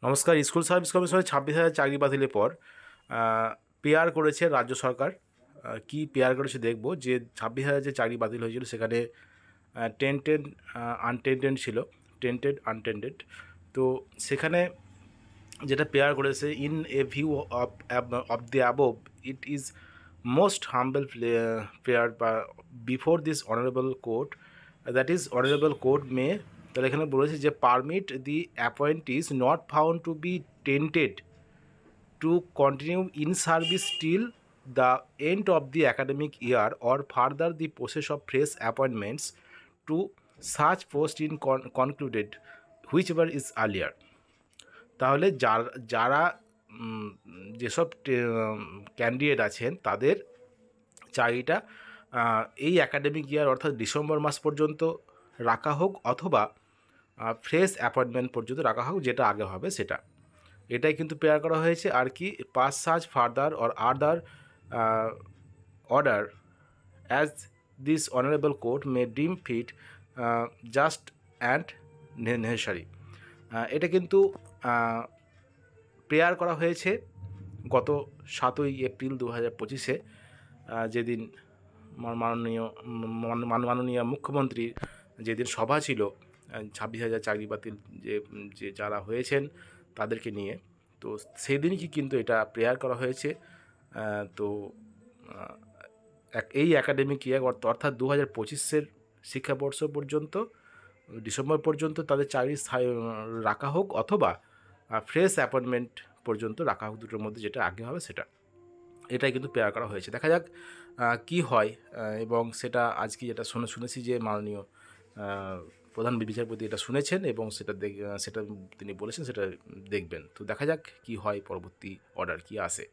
নমস্কার। School service কমিশনের 26,000 চাকরি বাতিলের পর পেয়ার করেছে রাজ্য সরকার। কি পেয়ার করেছে দেখব। যে 26,000 যে চাকরি বাতিল হয়েছিল সেখানে টেন্টেড আনটেন্টেড ছিল, টেন্টেড আনটেন্টেড। তো সেখানে যেটা পেয়ার করেছে, in a view of the above, it is most humble pray before this honourable court, that is honourable court may, তাহলে এখানে বলেছে যে permit the appointees not found to be tainted to continue in service till the end of the academic year or further the process of fresh appointments to such post in concluded whichever is earlier। তাহলে যারা যেসব candidate আছেন তাদের চাকরিটা এই academic year অর্থাৎ December মাস পর্যন্ত রাখা হোক অথবা ফ্রেশ অ্যাপয়েন্টমেন্ট পর্যন্ত রাখা হোক, যেটা আগে হবে সেটা। এটাই কিন্তু পেয়ার করা হয়েছে। আর কি, pass search further or other order as this honourable court মে ডিম ফিট জাস্ট অ্যান্ড নেসেসারি। এটা কিন্তু প্রেয়ার করা হয়েছে গত 7ই এপ্রিল 2025-এ, যেদিন মাননীয় মুখ্যমন্ত্রীর যেদিন সভা ছিল 26,000 চাকরি বাতিল যে যারা হয়েছেন তাদেরকে নিয়ে। তো সেই দিনই কিন্তু এটা প্রেয়ার করা হয়েছে। তো এই অ্যাকাডেমিক ইয়ার অর্থাৎ 2025-এর শিক্ষাবর্ষ পর্যন্ত ডিসেম্বর পর্যন্ত তাদের চাকরি রাখা হোক অথবা ফ্রেশ অ্যাপয়েন্টমেন্ট পর্যন্ত রাখা হোক, দুটোর মধ্যে যেটা আগে হবে সেটা। এটাই কিন্তু পেয়ার করা হয়েছে। দেখা যাক কি হয়। এবং সেটা আজকে যেটা শুনেছি যে মাননীয় প্রধান বিচারপতি এটা শুনেছেন এবং সেটা তিনি বলেছেন সেটা দেখবেন। তো দেখা যাক কি হয়, পরবর্তী অর্ডার কি আসে।